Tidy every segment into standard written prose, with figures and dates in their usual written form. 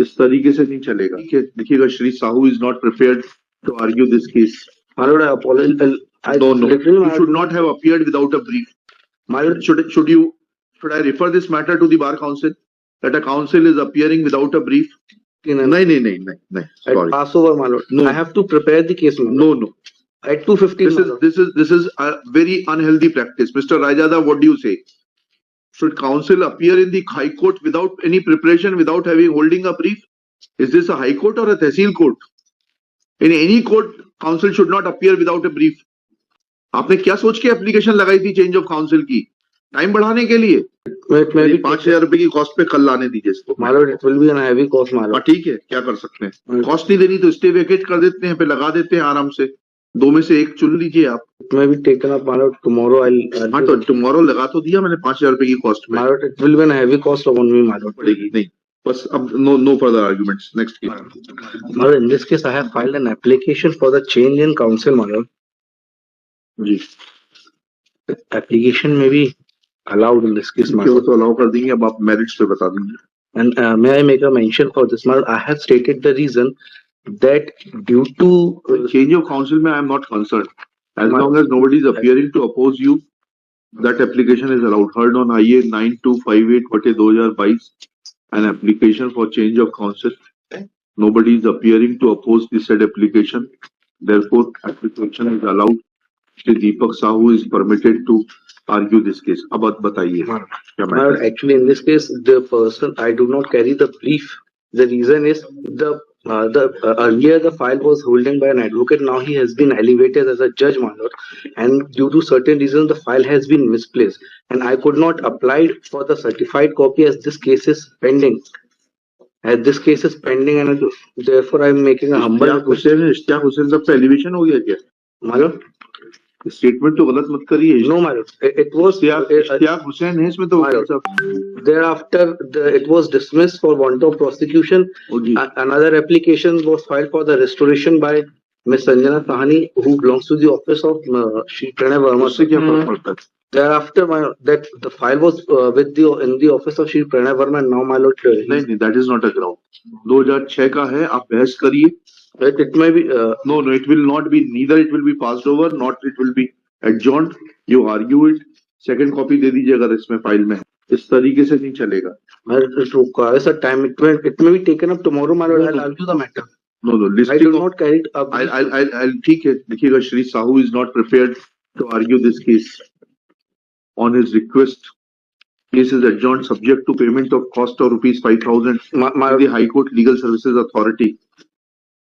इस तरीके से नहीं चलेगा। ठीक है, देखिएगा, Shri Sahu is not prepared to argue this case. My lord, I apologize. No, literally, you should not have appeared without a brief. My lord, Should I refer this matter to the bar council that a council is appearing without a brief? No. Sorry. Pass over, my lord. No. I have to prepare the case, my lord. No. At 2:15. This is a very unhealthy practice. Mr. Rajada, what do you say? Should counsel appear in the High Court without any preparation, without holding a brief? Is this a High Court or a Tehsil Court? In any court, counsel should not appear without a brief. आपने क्या सोच के application लगाई थी change of council की? Time बढ़ाने के लिए? 5,000 रुपए की कॉस्ट पे कल लाने दीजिए इसको। My lord, it will be a heavy cost, my lord. ठीक है, क्या कर सकते हैं? कॉस्ट नहीं देनी तो स्टे वेकेट कर देते हैं, पे लगा देते हैं आराम से। दो में से एक चुन लीजिए आप। It may be taken up, my lord. Tomorrow I'll. हाँ, तो टुमारो लगा तो दिया मैंने 5,000 रुपए की कॉस्ट में। My lord, it will be a heavy cost on me, my lord. पड़ेगी नहीं, बस अब no further arguments. Next case. My lord, in this case, I have filed an application for the change in counsel, my lord. जी, Application may be allowed in this case, my वो lord. तो allow कर देंगे, अब आप merits पे बता देंगे। And may I make a mention for this, my lord? I have stated the reason that due to change of counsel में I am not concerned. As long as nobody is appearing to oppose you, that application is allowed. Heard on IA 9258/2022, an application for change of counsel. Nobody is appearing to oppose the said application. Therefore, application is allowed. Shri Deepak Sahu is permitted to argue this case. अब बताइए क्या my lord, actually in this case, the person I do not carry the brief. The reason is the earlier the file was holding by an advocate. Now he has been elevated as a judge, my lord, and due to certain reasons the file has been misplaced, and I could not apply for the certified copy as this case is pending. As this case is pending, and therefore I am making a humble request. Ishtiyaq Hussain साहब पे elevation हो गया क्या? My lord, statement तो गलत मत करिए। no, my lord, it was Ishtiyaq Hussain है इसमें तो। My lord. Thereafter, it was dismissed for want of prosecution. Another application was filed for the restoration by Ms. Sanjana Sahani, who belongs to the office of Shri Pranay Verma. उससे क्या फर्क पड़ता है? Thereafter, that the file was in the office of Shri Pranay Verma, and now my lord. नहीं, that is not a ground. 2006 का है, आप बहस करिए। It may be. No, it will not be. Neither it will be passed over, not it will be adjourned. You argue it. Second copy दे दीजिए अगर इसमें file में है। इस तरीके से नहीं चलेगा। It requires a time. It may be taken up tomorrow, my lord. I'll argue the matter. No. I do not carry it up. I'll ठीक है, देखिएगा, Shri Sahu is not prepared to argue this case. On his request, case is adjourned subject to payment of cost of rupees 5,000 by the High Court Legal Services Authority.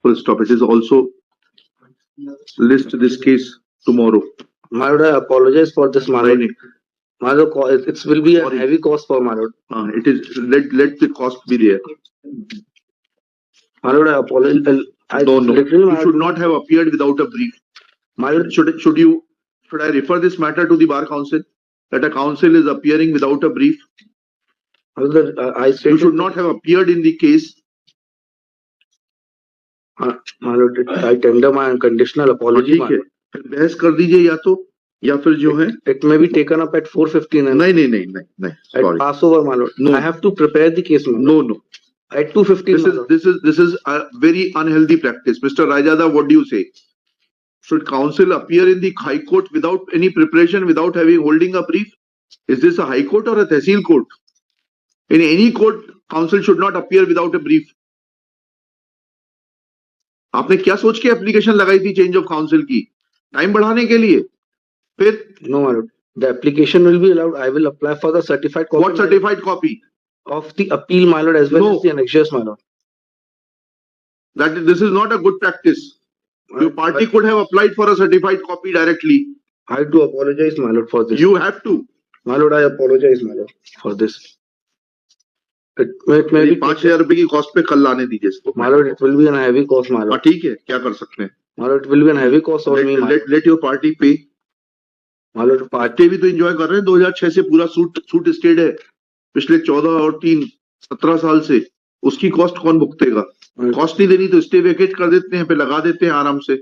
Full stop. It is also list this case tomorrow. My lord, I apologize for this, my lord. My lord, it will be a heavy cost for my lord. It is let the cost be there. My lord, I apologize. No. You should not have appeared without a brief. My lord, should I refer this matter to the bar council that a counsel is appearing without a brief? You should not have appeared in the case. My lord, I tender my unconditional apology. ठीक है, फिर बहस कर दीजिए या फिर जो है। It may be taken up at 4:15. नहीं. Sorry. Pass over, my lord. No. I have to prepare the case, my lord. No. At 2:15. This is a very unhealthy practice. Mr. Rajada, what do you say? Should counsel appear in the High Court without any preparation, without holding a brief? Is this a High Court or a Tehsil Court? In any court, counsel should not appear without a brief. आपने क्या सोच के application लगाई थी change of council की? Time बढ़ाने के लिए? फिर No, my lord. The application will be allowed. I will apply for the certified copy. What certified copy? Of the appeal, my lord, as well as the annexures, my lord. This is not a good practice. Your party could have applied for a certified copy directly. I do apologize, my lord, for this. You have to. My lord, I apologize, my lord, for this. It may be 5,000 रुपए की cost पे कल लाने दीजिए इसको। My lord, it will be a heavy cost, my lord. ठीक है, क्या कर सकते हैं? My lord, it will be a heavy cost on me. Let your party pay. My lord, party भी तो एंजॉय कर रहे हैं। 2006 से पूरा सूट स्टेड है पिछले 14 और 3 17 साल से। उसकी कॉस्ट कौन भुगतेगा? कॉस्ट नहीं देनी तो स्टे वेकेट कर देते हैं, पे लगा देते हैं आराम से।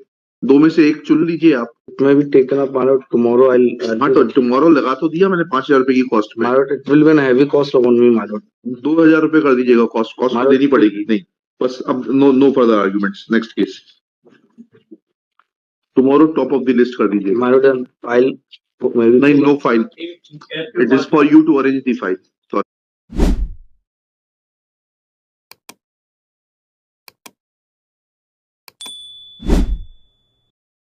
दो में से एक चुन लीजिए आप। It may be taken up, my lord. Tomorrow I'll हाँ, तो टुमारो लगा तो दिया मैंने 5,000 रुपए की कॉस्ट में। my lord, it will be a heavy cost upon me, my lord. 2,000 रुपए कर दीजिएगा कॉस्ट, कॉस्ट तो मारो- देनी पड़ेगी। नहीं, बस अब no further arguments, next case. Tomorrow top of the list कर दीजिएगा। My lord, then I'll maybe नहीं, no file, it is for you to arrange the file.